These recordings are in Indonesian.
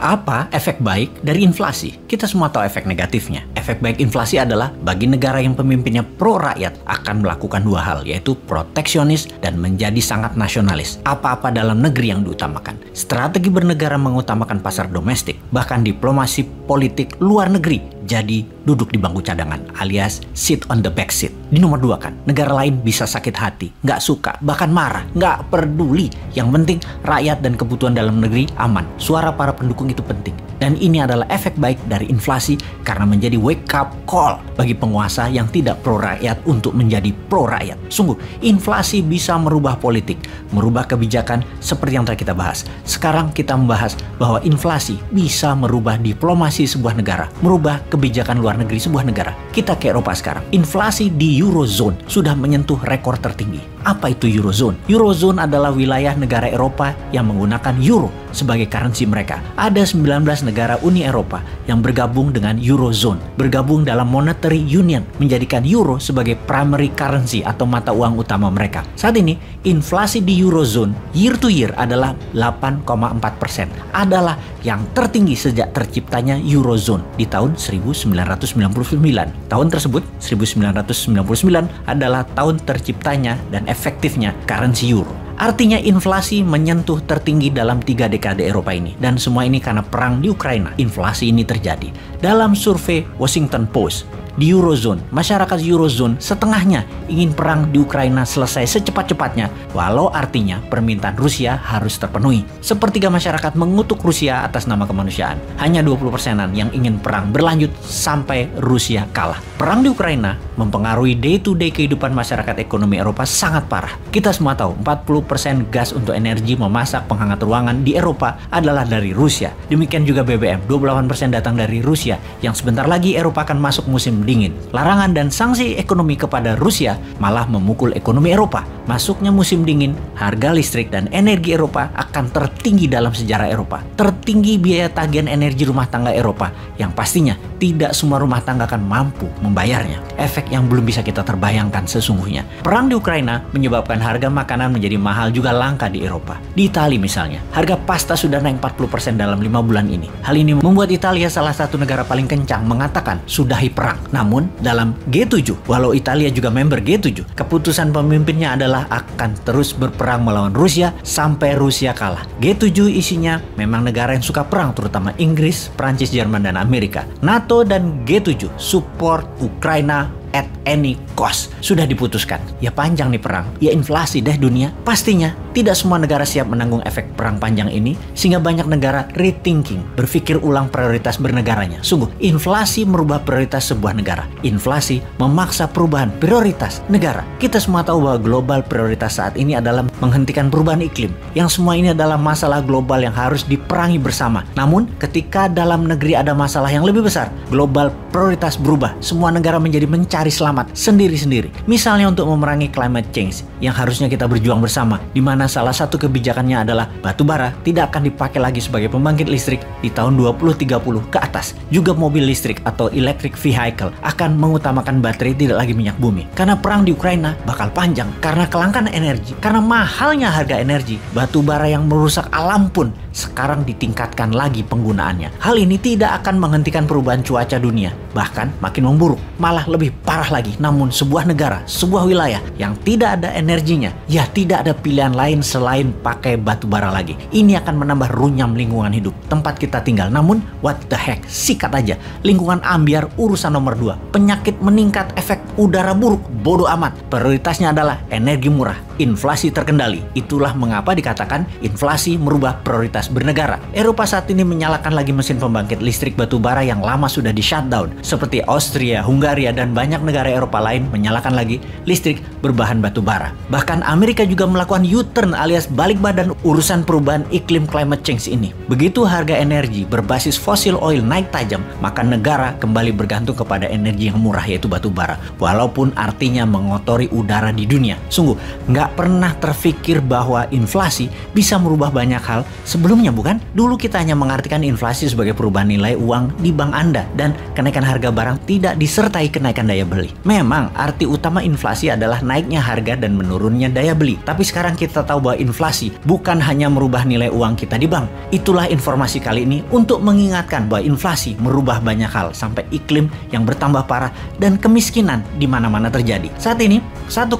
Apa efek baik dari inflasi? Kita semua tahu efek negatifnya. Efek baik inflasi adalah bagi negara yang pemimpinnya pro-rakyat akan melakukan dua hal, yaitu proteksionis dan menjadi sangat nasionalis. Apa-apa dalam negeri yang diutamakan. Strategi bernegara mengutamakan pasar domestik, bahkan diplomasi politik luar negeri jadi duduk di bangku cadangan alias sit on the back seat. Di nomor 2 kan, negara lain bisa sakit hati, nggak suka, bahkan marah, nggak peduli. Yang penting rakyat dan kebutuhan dalam negeri aman. Suara para pendukung itu penting. Dan ini adalah efek baik dari inflasi karena menjadi wake up call bagi penguasa yang tidak pro rakyat untuk menjadi pro rakyat. Sungguh, inflasi bisa merubah politik, merubah kebijakan seperti yang tadi kita bahas. Sekarang kita membahas bahwa inflasi bisa merubah diplomasi sebuah negara, merubah kebijakan luar negeri sebuah negara. Kita ke Eropa sekarang. Inflasi di Eurozone sudah menyentuh rekor tertinggi. Apa itu Eurozone? Eurozone adalah wilayah negara Eropa yang menggunakan euro sebagai currency mereka. Ada 19 negara Uni Eropa yang bergabung dengan Eurozone, bergabung dalam Monetary Union, menjadikan euro sebagai primary currency atau mata uang utama mereka. Saat ini, inflasi di Eurozone year to year adalah 8,4%. Adalah yang tertinggi sejak terciptanya Eurozone di tahun 1999. Tahun tersebut, 1999 adalah tahun terciptanya dan efektifnya currency euro. Artinya inflasi menyentuh tertinggi dalam 3 dekade Eropa ini. Dan semua ini karena perang di Ukraina. Inflasi ini terjadi. Dalam survei Washington Post, di Eurozone, masyarakat Eurozone setengahnya ingin perang di Ukraina selesai secepat-cepatnya, walau artinya permintaan Rusia harus terpenuhi. Sepertiga masyarakat mengutuk Rusia atas nama kemanusiaan. Hanya 20%-an yang ingin perang berlanjut sampai Rusia kalah. Perang di Ukraina mempengaruhi day-to-day kehidupan masyarakat ekonomi Eropa sangat parah. Kita semua tahu 40% gas untuk energi memasak penghangat ruangan di Eropa adalah dari Rusia. Demikian juga BBM, 28% datang dari Rusia, yang sebentar lagi Eropa akan masuk musim dingin. Larangan dan sanksi ekonomi kepada Rusia malah memukul ekonomi Eropa. Masuknya musim dingin, harga listrik dan energi Eropa akan tertinggi dalam sejarah Eropa. Tertinggi biaya tagihan energi rumah tangga Eropa yang pastinya tidak semua rumah tangga akan mampu membayarnya. Efek yang belum bisa kita terbayangkan sesungguhnya. Perang di Ukraina menyebabkan harga makanan menjadi mahal juga langka di Eropa. Di Italia misalnya, harga pasta sudah naik 40% dalam 5 bulan ini. Hal ini membuat Italia salah satu negara paling kencang mengatakan sudahi perang. Namun dalam G7, walau Italia juga member G7, keputusan pemimpinnya adalah akan terus berperang melawan Rusia sampai Rusia kalah. G7 isinya memang negara yang suka perang, terutama Inggris, Prancis, Jerman, dan Amerika. NATO dan G7 support Ukraina at any cost. Sudah diputuskan. Ya panjang nih perang, ya inflasi deh dunia. Pastinya tidak semua negara siap menanggung efek perang panjang ini, sehingga banyak negara rethinking, berpikir ulang prioritas bernegaranya. Sungguh, inflasi merubah prioritas sebuah negara. Inflasi memaksa perubahan prioritas negara. Kita semua tahu bahwa global prioritas saat ini adalah menghentikan perubahan iklim. Yang semua ini adalah masalah global yang harus diperangi bersama. Namun, ketika dalam negeri ada masalah yang lebih besar, global prioritas berubah. Semua negara menjadi mencari selamat sendiri-sendiri. Misalnya untuk memerangi climate change yang harusnya kita berjuang bersama, di mana salah satu kebijakannya adalah batu bara tidak akan dipakai lagi sebagai pembangkit listrik di tahun 2030 ke atas. Juga mobil listrik atau electric vehicle akan mengutamakan baterai, tidak lagi minyak bumi. Karena perang di Ukraina bakal panjang, karena kelangkaan energi, karena mahalnya harga energi, batu bara yang merusak alam pun sekarang ditingkatkan lagi penggunaannya. Hal ini tidak akan menghentikan perubahan cuaca dunia, bahkan makin memburuk, malah lebih parah lagi. Namun sebuah negara, sebuah wilayah yang tidak ada energinya, ya tidak ada pilihan lain selain pakai batu bara lagi. Ini akan menambah runyam lingkungan hidup tempat kita tinggal. Namun what the heck, sikat aja. Lingkungan ambiar urusan nomor 2. Penyakit meningkat, efek udara buruk, bodoh amat. Prioritasnya adalah energi murah, inflasi terkendali. Itulah mengapa dikatakan inflasi merubah prioritas bernegara. Eropa saat ini menyalakan lagi mesin pembangkit listrik batu bara yang lama sudah di shutdown, seperti Austria, Hungaria, dan banyak negara Eropa lain menyalakan lagi listrik berbahan batu bara. Bahkan Amerika juga melakukan U-turn alias balik badan urusan perubahan iklim climate change ini. Begitu harga energi berbasis fosil oil naik tajam, maka negara kembali bergantung kepada energi yang murah, yaitu batu bara. walaupun artinya mengotori udara di dunia. Sungguh, nggak pernah terfikir bahwa inflasi bisa merubah banyak hal sebelumnya, bukan? Dulu kita hanya mengartikan inflasi sebagai perubahan nilai uang di bank Anda dan kenaikan harga barang tidak disertai kenaikan daya beli. Memang, arti utama inflasi adalah naiknya harga dan menurunnya daya beli. Tapi sekarang kita tahu bahwa inflasi bukan hanya merubah nilai uang kita di bank. Itulah informasi kali ini untuk mengingatkan bahwa inflasi merubah banyak hal sampai iklim yang bertambah parah dan kemiskinan di mana-mana terjadi. Saat ini, 1,1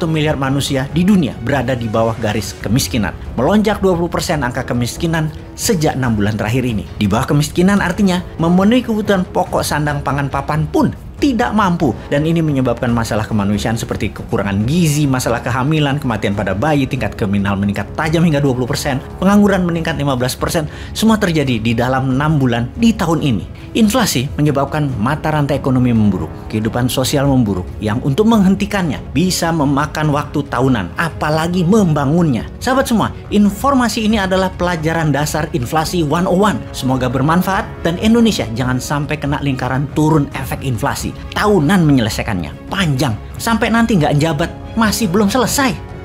miliar manusia di dunia berada di bawah garis kemiskinan. Melonjak 20% angka kemiskinan sejak 6 bulan terakhir ini. Di bawah kemiskinan artinya memenuhi kebutuhan pokok sandang pangan papan pun tidak mampu, dan ini menyebabkan masalah kemanusiaan seperti kekurangan gizi, masalah kehamilan, kematian pada bayi, tingkat kriminal meningkat tajam hingga 20%, pengangguran meningkat 15%, semua terjadi di dalam 6 bulan di tahun ini. Inflasi menyebabkan mata rantai ekonomi memburuk, kehidupan sosial memburuk, yang untuk menghentikannya bisa memakan waktu tahunan, apalagi membangunnya. Sahabat semua, informasi ini adalah pelajaran dasar inflasi 101. Semoga bermanfaat dan Indonesia jangan sampai kena lingkaran turun efek inflasi. Tahunan menyelesaikannya, panjang, sampai nanti nggak jabat, masih belum selesai.